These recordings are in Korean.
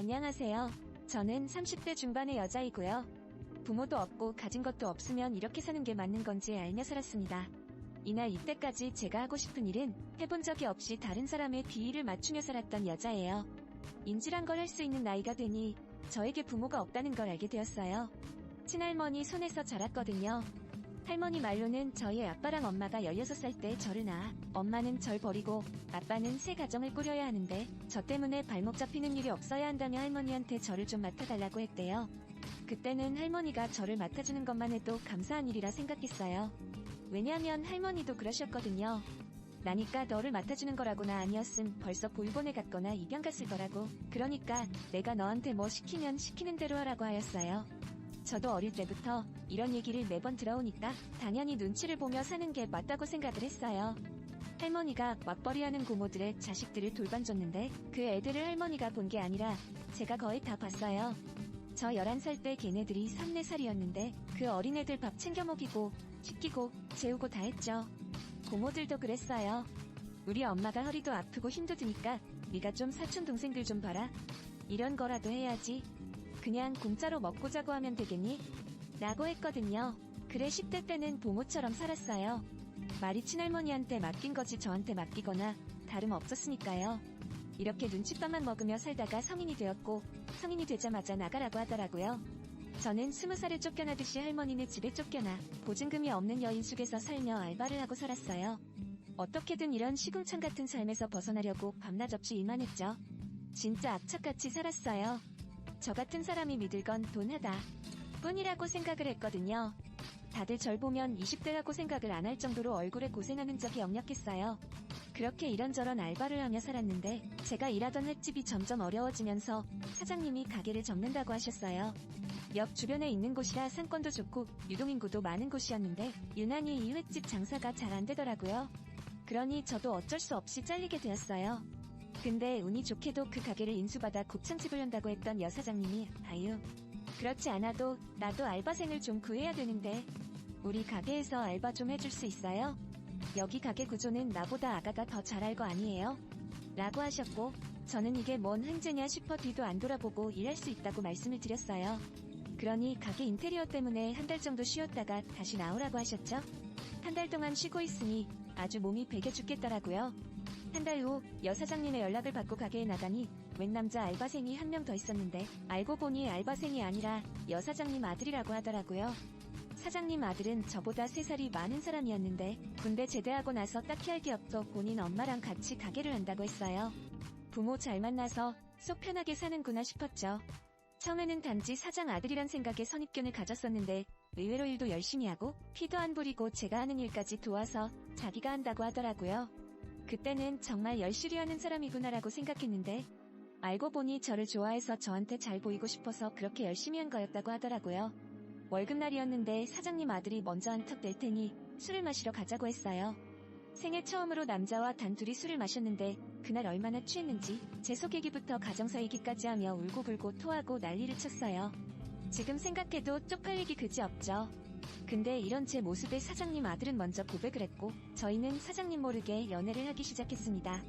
안녕하세요. 저는 30대 중반의 여자이고요. 부모도 없고 가진 것도 없으면 이렇게 사는 게 맞는 건지 알며 살았습니다. 이날 이때까지 제가 하고 싶은 일은 해본 적이 없이 다른 사람의 비위를 맞추며 살았던 여자예요. 인질한 걸 할 수 있는 나이가 되니 저에게 부모가 없다는 걸 알게 되었어요. 친할머니 손에서 자랐거든요. 할머니 말로는 저희 아빠랑 엄마가 16살 때 저를 낳아 엄마는 절 버리고 아빠는 새 가정을 꾸려야 하는데 저 때문에 발목 잡히는 일이 없어야 한다며 할머니한테 저를 좀 맡아달라고 했대요. 그때는 할머니가 저를 맡아주는 것만 해도 감사한 일이라 생각했어요. 왜냐하면 할머니도 그러셨거든요. 나니까 너를 맡아주는 거라고나 아니었음 벌써 보육원에 갔거나 입양 갔을 거라고. 그러니까 내가 너한테 뭐 시키면 시키는 대로 하라고 하였어요. 저도 어릴 때부터 이런 얘기를 매번 들어오니까 당연히 눈치를 보며 사는 게 맞다고 생각을 했어요. 할머니가 맞벌이하는 고모들의 자식들을 돌봐줬는데 그 애들을 할머니가 본 게 아니라 제가 거의 다 봤어요. 저 11살 때 걔네들이 3, 4살이었는데 그 어린애들 밥 챙겨 먹이고 씻기고 재우고 다 했죠. 고모들도 그랬어요. 우리 엄마가 허리도 아프고 힘도 드니까 네가 좀 사촌 동생들 좀 봐라. 이런 거라도 해야지. 그냥 공짜로 먹고 자고 하면 되겠니? 라고 했거든요. 그래 10대 때는 부모처럼 살았어요. 말이 친할머니한테 맡긴 거지 저한테 맡기거나 다름없었으니까요. 이렇게 눈칫밥만 먹으며 살다가 성인이 되었고 성인이 되자마자 나가라고 하더라고요. 저는 20살에 쫓겨나듯이 할머니네 집에 쫓겨나 보증금이 없는 여인 숙에서 살며 알바를 하고 살았어요. 어떻게든 이런 시궁창 같은 삶에서 벗어나려고 밤낮 없이 일만 했죠. 진짜 악착같이 살았어요. 저 같은 사람이 믿을 건 돈 하다 뿐이라고 생각을 했거든요. 다들 절 보면 20대라고 생각을 안 할 정도로 얼굴에 고생하는 적이 역력했어요. 그렇게 이런저런 알바를 하며 살았는데 제가 일하던 횟집이 점점 어려워지면서 사장님이 가게를 접는다고 하셨어요. 역 주변에 있는 곳이라 상권도 좋고 유동인구도 많은 곳이었는데 유난히 이 횟집 장사가 잘 안 되더라고요. 그러니 저도 어쩔 수 없이 잘리게 되었어요. 근데 운이 좋게도 그 가게를 인수받아 곱창집을 연다고 했던 여사장님이 아유 그렇지 않아도 나도 알바생을 좀 구해야 되는데 우리 가게에서 알바 좀 해줄 수 있어요? 여기 가게 구조는 나보다 아가가 더 잘 알 거 아니에요? 라고 하셨고 저는 이게 뭔 횡재냐 싶어 뒤도 안 돌아보고 일할 수 있다고 말씀을 드렸어요. 그러니 가게 인테리어 때문에 한 달 정도 쉬었다가 다시 나오라고 하셨죠? 한 달 동안 쉬고 있으니 아주 몸이 베겨 죽겠더라고요. 한 달 후 여사장님의 연락을 받고 가게에 나가니 웬 남자 알바생이 한 명 더 있었는데 알고 보니 알바생이 아니라 여사장님 아들이라고 하더라고요. 사장님 아들은 저보다 3살이 많은 사람이었는데 군대 제대하고 나서 딱히 할 게 없어 본인 엄마랑 같이 가게를 한다고 했어요. 부모 잘 만나서 속 편하게 사는구나 싶었죠. 처음에는 단지 사장 아들이란 생각에 선입견을 가졌었는데 의외로 일도 열심히 하고 피도 안 부리고 제가 하는 일까지 도와서 자기가 한다고 하더라고요. 그때는 정말 열심히 하는 사람이구나라고 생각했는데 알고 보니 저를 좋아해서 저한테 잘 보이고 싶어서 그렇게 열심히 한 거였다고 하더라고요. 월급날이었는데 사장님 아들이 먼저 한턱 낼 테니 술을 마시러 가자고 했어요. 생애 처음으로 남자와 단둘이 술을 마셨는데 그날 얼마나 취했는지 제 속 얘기부터 가정사 얘기까지 하며 울고불고 토하고 난리를 쳤어요. 지금 생각해도 쪽팔리기 그지없죠. 근데 이런 제 모습에 사장님 아들은 먼저 고백을 했고 저희는 사장님 모르게 연애를 하기 시작했습니다.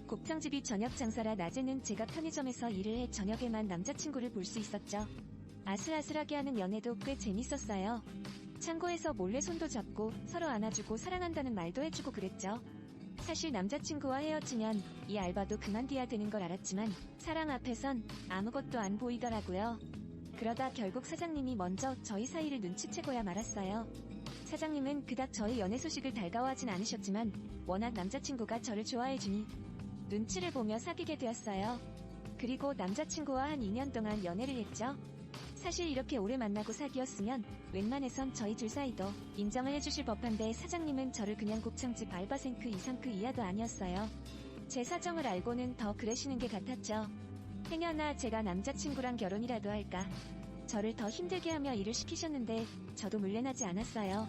곱창집이 저녁 장사라 낮에는 제가 편의점에서 일을 해 저녁에만 남자친구를 볼 수 있었죠. 아슬아슬하게 하는 연애도 꽤 재밌었어요. 창고에서 몰래 손도 잡고 서로 안아주고 사랑한다는 말도 해주고 그랬죠. 사실 남자친구와 헤어지면 이 알바도 그만둬야 되는 걸 알았지만 사랑 앞에선 아무것도 안 보이더라고요. 그러다 결국 사장님이 먼저 저희 사이를 눈치채고야 말았어요. 사장님은 그닥 저희 연애 소식을 달가워하진 않으셨지만 워낙 남자친구가 저를 좋아해주니 눈치를 보며 사귀게 되었어요. 그리고 남자친구와 한 2년 동안 연애를 했죠. 사실 이렇게 오래 만나고 사귀었으면 웬만해선 저희 둘 사이도 인정을 해주실 법한데 사장님은 저를 그냥 곱창집 알바생 그 이상 그 이하도 아니었어요. 제 사정을 알고는 더 그러시는 게 같았죠. 행여나 제가 남자친구랑 결혼이라도 할까 저를 더 힘들게 하며 일을 시키셨는데 저도 물러나지 않았어요.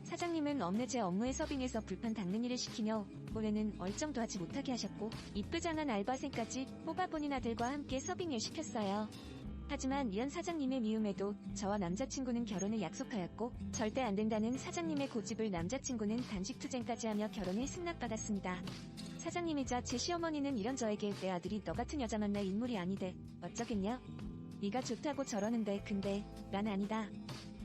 사장님은 없는 제 업무에 서빙해서 불판 닦는 일을 시키며 올해는 얼정도 하지 못하게 하셨고 이쁘장한 알바생까지 뽑아 본인 아들과 함께 서빙을 시켰어요. 하지만 이런 사장님의 미움에도 저와 남자친구는 결혼을 약속하였고 절대 안 된다는 사장님의 고집을 남자친구는 단식투쟁까지 하며 결혼을 승낙받았습니다. 사장님이자 제 시어머니는 이런 저에게 내 아들이 너 같은 여자 만날 인물이 아니대. 어쩌겠냐? 네가 좋다고 저러는데 근데 난 아니다.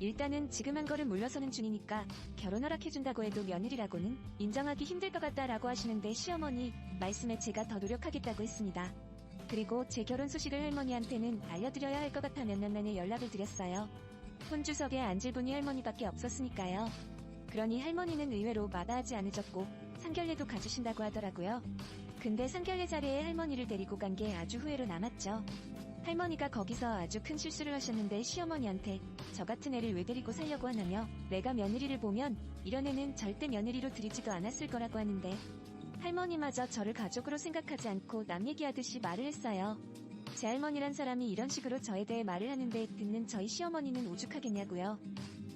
일단은 지금 한 걸음 물러서는 중이니까 결혼 허락해준다고 해도 며느리라고는 인정하기 힘들 것 같다라고 하시는데 시어머니 말씀에 제가 더 노력하겠다고 했습니다. 그리고 제 결혼 소식을 할머니한테는 알려드려야 할 것 같아 몇 년 만에 연락을 드렸어요. 혼주석에 앉을 분이 할머니밖에 없었으니까요. 그러니 할머니는 의외로 마다하지 않으셨고 상견례도 가주신다고 하더라고요. 근데 상견례 자리에 할머니를 데리고 간 게 아주 후회로 남았죠. 할머니가 거기서 아주 큰 실수를 하셨는데 시어머니한테 저 같은 애를 왜 데리고 살려고 하냐며 내가 며느리를 보면 이런 애는 절대 며느리로 들이지도 않았을 거라고 하는데 할머니마저 저를 가족으로 생각하지 않고 남 얘기하듯이 말을 했어요. 제 할머니란 사람이 이런 식으로 저에 대해 말을 하는데 듣는 저희 시어머니는 오죽하겠냐고요.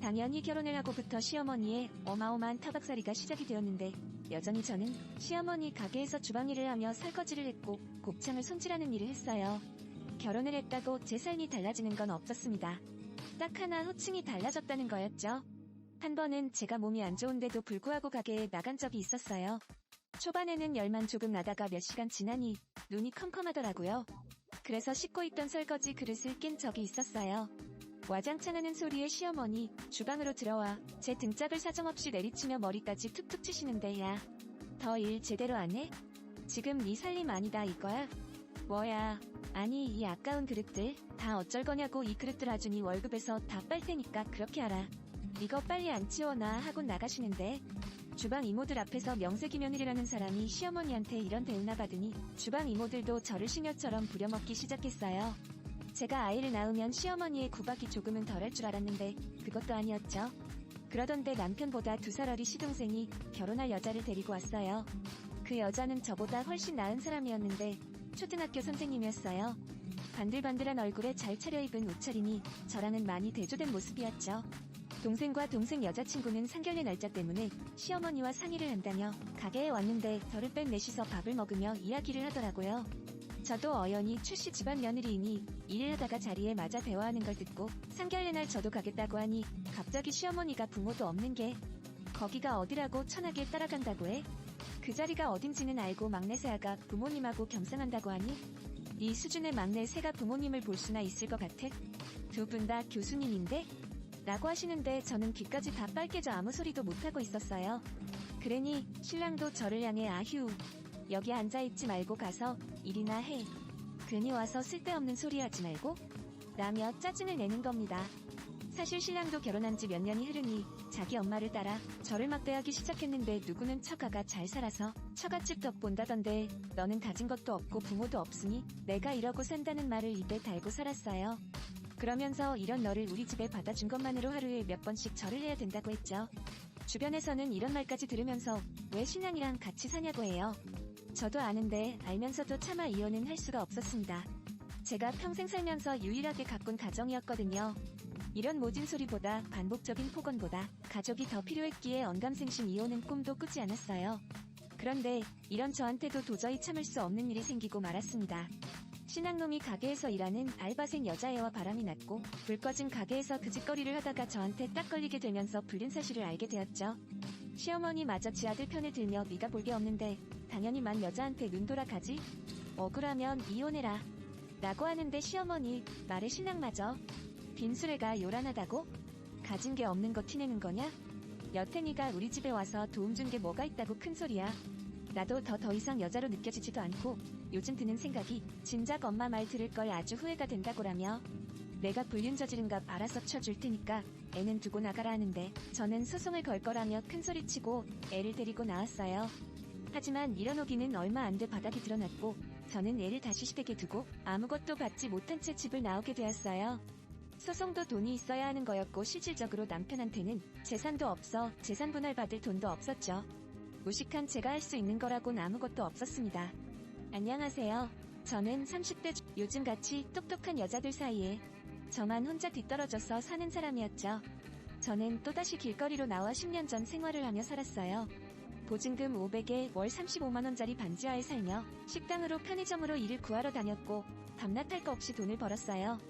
당연히 결혼을 하고부터 시어머니의 어마어마한 타박살이가 시작이 되었는데 여전히 저는 시어머니 가게에서 주방일을 하며 설거지를 했고 곱창을 손질하는 일을 했어요. 결혼을 했다고 제 삶이 달라지는 건 없었습니다. 딱 하나 호칭이 달라졌다는 거였죠. 한 번은 제가 몸이 안 좋은데도 불구하고 가게에 나간 적이 있었어요. 초반에는 열만 조금 나다가 몇 시간 지나니 눈이 컴컴하더라고요. 그래서 씻고 있던 설거지 그릇을 깬 적이 있었어요. 와장창 하는 소리에 시어머니 주방으로 들어와 제 등짝을 사정없이 내리치며 머리까지 툭툭 치시는데 야, 더 일 제대로 안 해? 지금 네 살림 아니다 이거야? 뭐야? 아니 이 아까운 그릇들 다 어쩔 거냐고. 이 그릇들 아주 네 월급에서 다 빨 테니까 그렇게 알아. 이거 빨리 안 치워놔 하고 나가시는데 주방 이모들 앞에서 명색이 며느리라는 사람이 시어머니한테 이런 대우나 받으니 주방 이모들도 저를 시녀처럼 부려먹기 시작했어요. 제가 아이를 낳으면 시어머니의 구박이 조금은 덜할 줄 알았는데 그것도 아니었죠. 그러던데 남편보다 2살 어린 시동생이 결혼할 여자를 데리고 왔어요. 그 여자는 저보다 훨씬 나은 사람이었는데 초등학교 선생님이었어요. 반들반들한 얼굴에 잘 차려입은 옷차림이 저랑은 많이 대조된 모습이었죠. 동생과 동생 여자친구는 상견례 날짜 때문에 시어머니와 상의를 한다며 가게에 왔는데 저를 뺀 넷이서 밥을 먹으며 이야기를 하더라고요. 저도 어연히 출시 집안 며느리이니 일을 하다가 자리에 맞아 대화하는 걸 듣고 상견례 날 저도 가겠다고 하니 갑자기 시어머니가 부모도 없는 게 거기가 어디라고 천하게 따라간다고 해? 그 자리가 어딘지는 알고 막내 새아가 부모님하고 겸상한다고 하니 이 수준의 막내 새가 부모님을 볼 수나 있을 것 같아? 두 분 다 교수님인데? 라고 하시는데 저는 귀까지 다 빨개져 아무 소리도 못하고 있었어요. 그러니 신랑도 저를 향해 아휴 여기 앉아있지 말고 가서 일이나 해. 괜히 와서 쓸데없는 소리 하지 말고 라며 짜증을 내는 겁니다. 사실 신랑도 결혼한 지 몇 년이 흐르니 자기 엄마를 따라 저를 막대하기 시작했는데 누구는 처가가 잘 살아서 처갓집 덕 본다던데 너는 가진 것도 없고 부모도 없으니 내가 이러고 산다는 말을 입에 달고 살았어요. 그러면서 이런 너를 우리 집에 받아준 것만으로 하루에 몇 번씩 절을 해야 된다고 했죠. 주변에서는 이런 말까지 들으면서 왜 신랑이랑 같이 사냐고 해요. 저도 아는데 알면서도 차마 이혼은 할 수가 없었습니다. 제가 평생 살면서 유일하게 가꾼 가정이었거든요. 이런 모진 소리보다 반복적인 폭언보다 가족이 더 필요했기에 언감생심 이혼은 꿈도 꾸지 않았어요. 그런데 이런 저한테도 도저히 참을 수 없는 일이 생기고 말았습니다. 신랑놈이 가게에서 일하는 알바생 여자애와 바람이 났고 불 꺼진 가게에서 그 짓거리를 하다가 저한테 딱 걸리게 되면서 불륜 사실을 알게 되었죠. 시어머니마저 지 아들 편을 들며 네가 볼 게 없는데 당연히 만 여자한테 눈 돌아가지? 억울하면 이혼해라 라고 하는데 시어머니 말에 신랑마저 빈수레가 요란하다고? 가진 게 없는 거 티내는 거냐? 여탱이가 우리 집에 와서 도움 준 게 뭐가 있다고 큰소리야. 나도 더 이상 여자로 느껴지지도 않고 요즘 드는 생각이 진작 엄마 말 들을 걸 아주 후회가 된다고라며 내가 불륜 저지른 값 알아서 쳐줄 테니까 애는 두고 나가라 하는데 저는 소송을 걸 거라며 큰소리치고 애를 데리고 나왔어요. 하지만 이런 오기는 얼마 안 돼 바닥이 드러났고 저는 애를 다시 시댁에 두고 아무것도 받지 못한 채 집을 나오게 되었어요. 소송도 돈이 있어야 하는 거였고 실질적으로 남편한테는 재산도 없어 재산 분할 받을 돈도 없었죠. 무식한 제가 할 수 있는 거라곤 아무것도 없었습니다. 안녕하세요. 저는 30대 요즘같이 똑똑한 여자들 사이에 저만 혼자 뒤떨어져서 사는 사람이었죠. 저는 또다시 길거리로 나와 10년 전 생활을 하며 살았어요. 보증금 500에 월 35만원짜리 반지하에 살며 식당으로 편의점으로 일을 구하러 다녔고 밤낮 할 거 없이 돈을 벌었어요.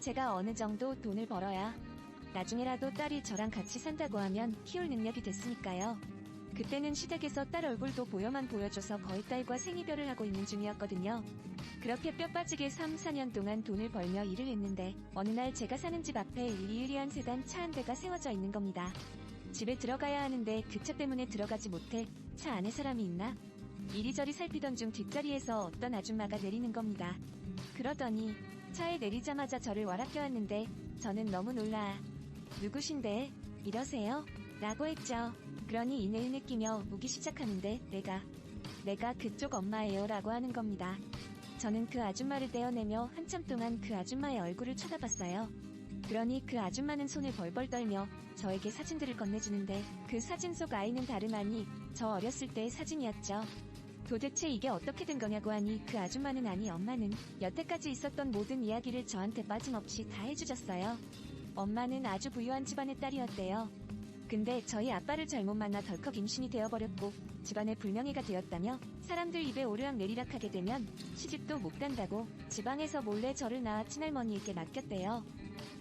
제가 어느 정도 돈을 벌어야 나중에라도 딸이 저랑 같이 산다고 하면 키울 능력이 됐으니까요. 그때는 시댁에서 딸 얼굴도 보여만 보여줘서 거의 딸과 생이별을 하고 있는 중이었거든요. 그렇게 뼈 빠지게 3, 4년 동안 돈을 벌며 일을 했는데 어느 날 제가 사는 집 앞에 으리으리한 세단 차 한 대가 세워져 있는 겁니다. 집에 들어가야 하는데 그 차 때문에 들어가지 못해 차 안에 사람이 있나? 이리저리 살피던 중 뒷자리에서 어떤 아줌마가 내리는 겁니다. 그러더니 차에 내리자마자 저를 와락 껴안는데 저는 너무 놀라 누구신데? 이러세요? 라고 했죠. 그러니 이내을 느끼며 묻기 시작하는데 내가 그쪽 엄마예요 라고 하는 겁니다. 저는 그 아줌마를 떼어내며 한참 동안 그 아줌마의 얼굴을 쳐다봤어요. 그러니 그 아줌마는 손을 벌벌 떨며 저에게 사진들을 건네주는데 그 사진 속 아이는 다름 아니 저 어렸을 때의 사진이었죠. 도대체 이게 어떻게 된 거냐고 하니 그 아줌마는 아니 엄마는 여태까지 있었던 모든 이야기를 저한테 빠짐없이 다 해주셨어요. 엄마는 아주 부유한 집안의 딸이었대요. 근데 저희 아빠를 잘못 만나 덜컥 임신이 되어버렸고 집안의 불명예가 되었다며 사람들 입에 오르락내리락 하게 되면 시집도 못 간다고 지방에서 몰래 저를 낳아 친할머니에게 맡겼대요.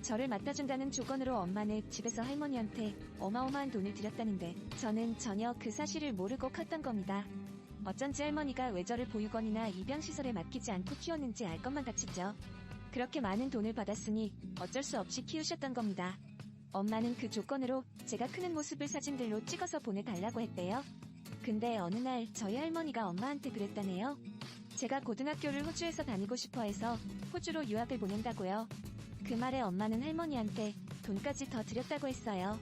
저를 맡아준다는 조건으로 엄마는 집에서 할머니한테 어마어마한 돈을 들였다는데 저는 전혀 그 사실을 모르고 컸던 겁니다. 어쩐지 할머니가 왜 저를 보육원이나 입양시설에 맡기지 않고 키웠는지 알 것만 같았죠. 그렇게 많은 돈을 받았으니 어쩔 수 없이 키우셨던 겁니다. 엄마는 그 조건으로 제가 크는 모습을 사진들로 찍어서 보내달라고 했대요. 근데 어느 날 저희 할머니가 엄마한테 그랬다네요. 제가 고등학교를 호주에서 다니고 싶어 해서 호주로 유학을 보낸다고요. 그 말에 엄마는 할머니한테 돈까지 더 드렸다고 했어요.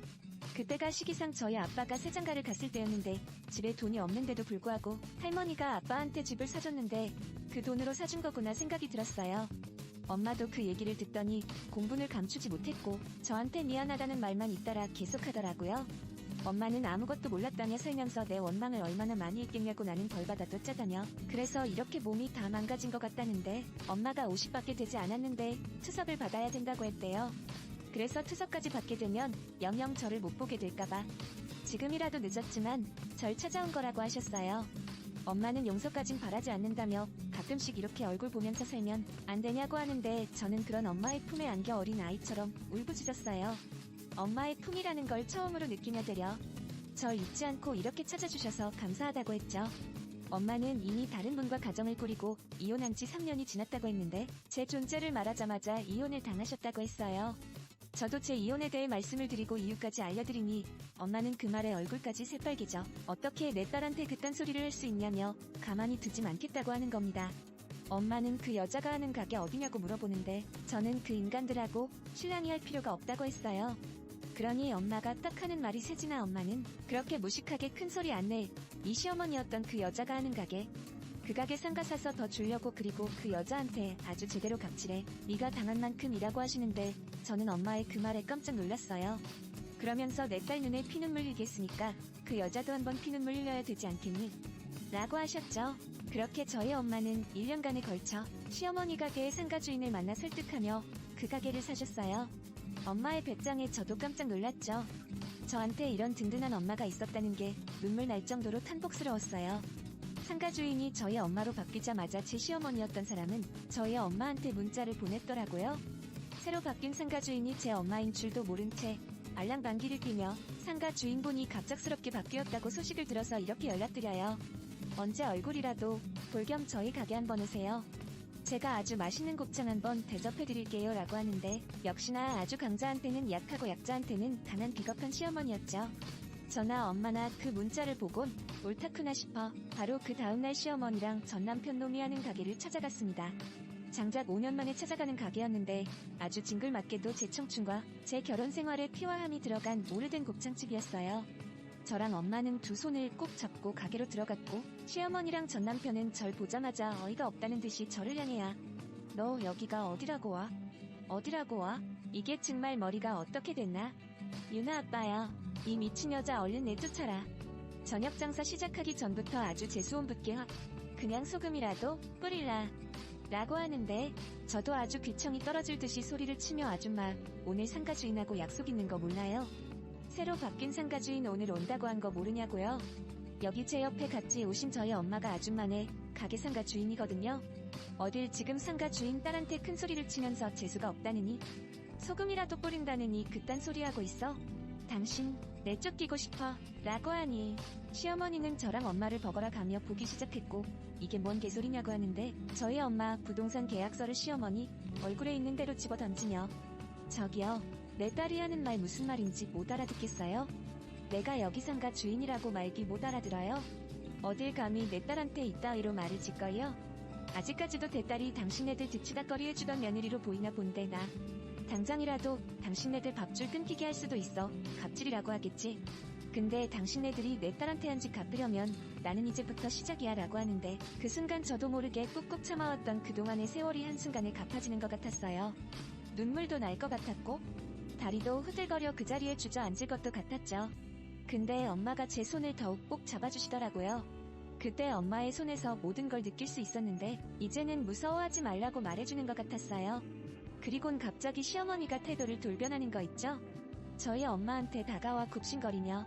그때가 시기상 저희 아빠가 세장가를 갔을 때였는데 집에 돈이 없는데도 불구하고 할머니가 아빠한테 집을 사줬는데 그 돈으로 사준 거구나 생각이 들었어요. 엄마도 그 얘기를 듣더니 공분을 감추지 못했고 저한테 미안하다는 말만 잇따라 계속하더라고요. 엄마는 아무것도 몰랐다며 살면서 내 원망을 얼마나 많이 했겠냐고 나는 벌받아도 짜다며 그래서 이렇게 몸이 다 망가진 것 같다는데 엄마가 50밖에 되지 않았는데 투석을 받아야 된다고 했대요. 그래서 투석까지 받게 되면 영영 저를 못 보게 될까봐 지금이라도 늦었지만 절 찾아온 거라고 하셨어요. 엄마는 용서까진 바라지 않는다며 가끔씩 이렇게 얼굴 보면서 살면 안 되냐고 하는데 저는 그런 엄마의 품에 안겨 어린 아이처럼 울부짖었어요. 엄마의 품이라는 걸 처음으로 느끼며 되려 절 잊지 않고 이렇게 찾아주셔서 감사하다고 했죠. 엄마는 이미 다른 분과 가정을 꾸리고 이혼한 지 3년이 지났다고 했는데 제 존재를 말하자마자 이혼을 당하셨다고 했어요. 저도 제 이혼에 대해 말씀을 드리고 이유까지 알려드리니 엄마는 그 말에 얼굴까지 새빨개져 어떻게 내 딸한테 그딴 소리를 할 수 있냐며 가만히 두진 않겠다고 하는 겁니다. 엄마는 그 여자가 하는 가게 어디냐고 물어보는데 저는 그 인간들하고 신랑이 할 필요가 없다고 했어요. 그러니 엄마가 딱 하는 말이 세진아 엄마는 그렇게 무식하게 큰 소리 안 내. 이 시어머니였던 그 여자가 하는 가게. 그 가게 상가 사서 더 주려고 그리고 그 여자한테 아주 제대로 갑질해. 네가 당한 만큼이라고 하시는데 저는 엄마의 그 말에 깜짝 놀랐어요. 그러면서 내 딸 눈에 피눈물 흘리겠으니까 그 여자도 한번 피눈물 흘려야 되지 않겠니? 라고 하셨죠. 그렇게 저희 엄마는 1년간에 걸쳐 시어머니 가게의 상가 주인을 만나 설득하며 그 가게를 사셨어요. 엄마의 배짱에 저도 깜짝 놀랐죠. 저한테 이런 든든한 엄마가 있었다는 게 눈물 날 정도로 탄복스러웠어요. 상가 주인이 저희 엄마로 바뀌자마자 제 시어머니였던 사람은 저희 엄마한테 문자를 보냈더라고요. 새로 바뀐 상가 주인이 제 엄마인 줄도 모른 채 알랑방귀를 끼며 상가 주인분이 갑작스럽게 바뀌었다고 소식을 들어서 이렇게 연락드려요. 언제 얼굴이라도 볼 겸 저희 가게 한번 오세요. 제가 아주 맛있는 곱창 한번 대접해드릴게요 라고 하는데 역시나 아주 강자한테는 약하고 약자한테는 강한 비겁한 시어머니였죠. 저나 엄마나 그 문자를 보곤 옳다구나 싶어 바로 그 다음날 시어머니랑 전 남편 놈이 하는 가게를 찾아갔습니다. 장작 5년 만에 찾아가는 가게였는데 아주 징글맞게도 제 청춘과 제 결혼 생활에 피와 함이 들어간 오래된 곱창집이었어요. 저랑 엄마는 두 손을 꼭 잡고 가게로 들어갔고 시어머니랑 전 남편은 절 보자마자 어이가 없다는 듯이 저를 향해야 너 여기가 어디라고 와? 어디라고 와? 이게 정말 머리가 어떻게 됐나? 유나 아빠야. 이 미친 여자 얼른 내쫓아라. 저녁 장사 시작하기 전부터 아주 재수온 붙게 확 그냥 소금이라도 뿌릴라. 라고 하는데 저도 아주 귀청이 떨어질 듯이 소리를 치며 아줌마 오늘 상가 주인하고 약속 있는 거 몰라요? 새로 바뀐 상가 주인 오늘 온다고 한 거 모르냐고요? 여기 제 옆에 같이 오신 저희 엄마가 아줌마네 가게 상가 주인이거든요. 어딜 지금 상가 주인 딸한테 큰 소리를 치면서 재수가 없다느니 소금이라도 뿌린다느니 그딴 소리 하고 있어? 당신, 내 쫓기고 싶어? 라고 하니, 시어머니는 저랑 엄마를 버거라 가며 보기 시작했고, 이게 뭔 개소리냐고 하는데, 저희 엄마 부동산 계약서를 시어머니 얼굴에 있는 대로 집어 던지며, 저기요, 내 딸이 하는 말 무슨 말인지 못 알아듣겠어요? 내가 여기 상가 주인이라고 말기 못 알아들어요? 어딜 감히 내 딸한테 이따위로 말을 짓거려? 아직까지도 내 딸이 당신네들 득치닥거리 해주던 며느리로 보이나 본데 나 당장이라도 당신네들 밥줄 끊기게 할 수도 있어. 갑질이라고 하겠지. 근데 당신네들이 내 딸한테 한 짓 갚으려면 나는 이제부터 시작이야 라고 하는데 그 순간 저도 모르게 꾹꾹 참아왔던 그동안의 세월이 한순간에 갚아지는 것 같았어요. 눈물도 날 것 같았고 다리도 후들거려 그 자리에 주저앉을 것도 같았죠. 근데 엄마가 제 손을 더욱 꼭 잡아주시더라고요. 그때 엄마의 손에서 모든 걸 느낄 수 있었는데 이제는 무서워하지 말라고 말해주는 것 같았어요. 그리곤 갑자기 시어머니가 태도를 돌변하는 거 있죠? 저희 엄마한테 다가와 굽신거리며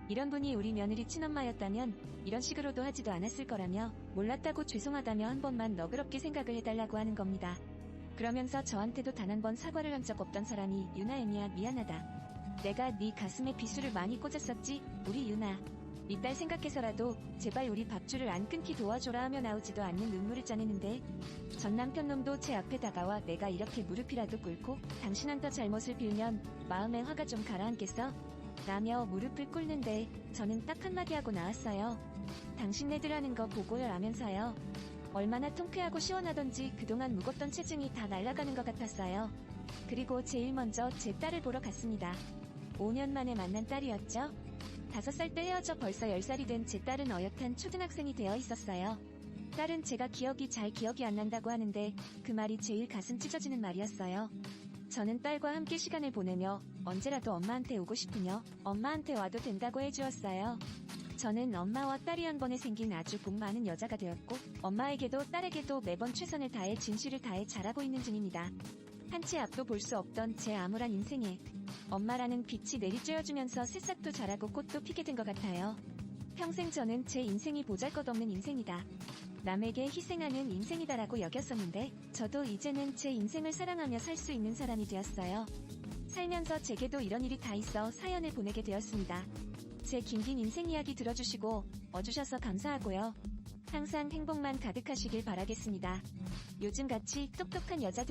이런 분이 우리 며느리 친엄마였다면 이런 식으로도 하지도 않았을 거라며 몰랐다고 죄송하다며 한 번만 너그럽게 생각을 해달라고 하는 겁니다. 그러면서 저한테도 단 한 번 사과를 한 적 없던 사람이 유나 애미야 미안하다. 내가 네 가슴에 비수를 많이 꽂았었지 우리 유나. 네 딸 생각해서라도 제발 우리 밥줄을 안 끊기 도와줘라 하며 나오지도 않는 눈물을 짜내는데 전 남편 놈도 제 앞에 다가와 내가 이렇게 무릎이라도 꿇고 당신한테 잘못을 빌면 마음의 화가 좀 가라앉겠어? 라며 무릎을 꿇는데 저는 딱 한마디 하고 나왔어요. 당신네들 하는 거 보고요 라면서요. 얼마나 통쾌하고 시원하던지 그동안 무겁던 체중이 다 날아가는 것 같았어요. 그리고 제일 먼저 제 딸을 보러 갔습니다. 5년 만에 만난 딸이었죠. 5살 때 헤어져 벌써 10살이 된 제 딸은 어엿한 초등학생이 되어 있었어요. 딸은 제가 잘 기억이 안 난다고 하는데 그 말이 제일 가슴 찢어지는 말이었어요. 저는 딸과 함께 시간을 보내며 언제라도 엄마한테 오고 싶으며 엄마한테 와도 된다고 해주었어요. 저는 엄마와 딸이 한 번에 생긴 아주 복 많은 여자가 되었고 엄마에게도 딸에게도 매번 최선을 다해 진실을 다해 잘하고 있는 중입니다. 한 치 앞도 볼 수 없던 제 암울한 인생에 엄마라는 빛이 내리쬐어주면서 새싹도 자라고 꽃도 피게 된 것 같아요. 평생 저는 제 인생이 보잘것없는 인생이다. 남에게 희생하는 인생이다라고 여겼었는데 저도 이제는 제 인생을 사랑하며 살 수 있는 사람이 되었어요. 살면서 제게도 이런 일이 다 있어 사연을 보내게 되었습니다. 제 긴긴 인생 이야기 들어주시고 와주셔서 감사하고요. 항상 행복만 가득하시길 바라겠습니다. 요즘같이 똑똑한 여자들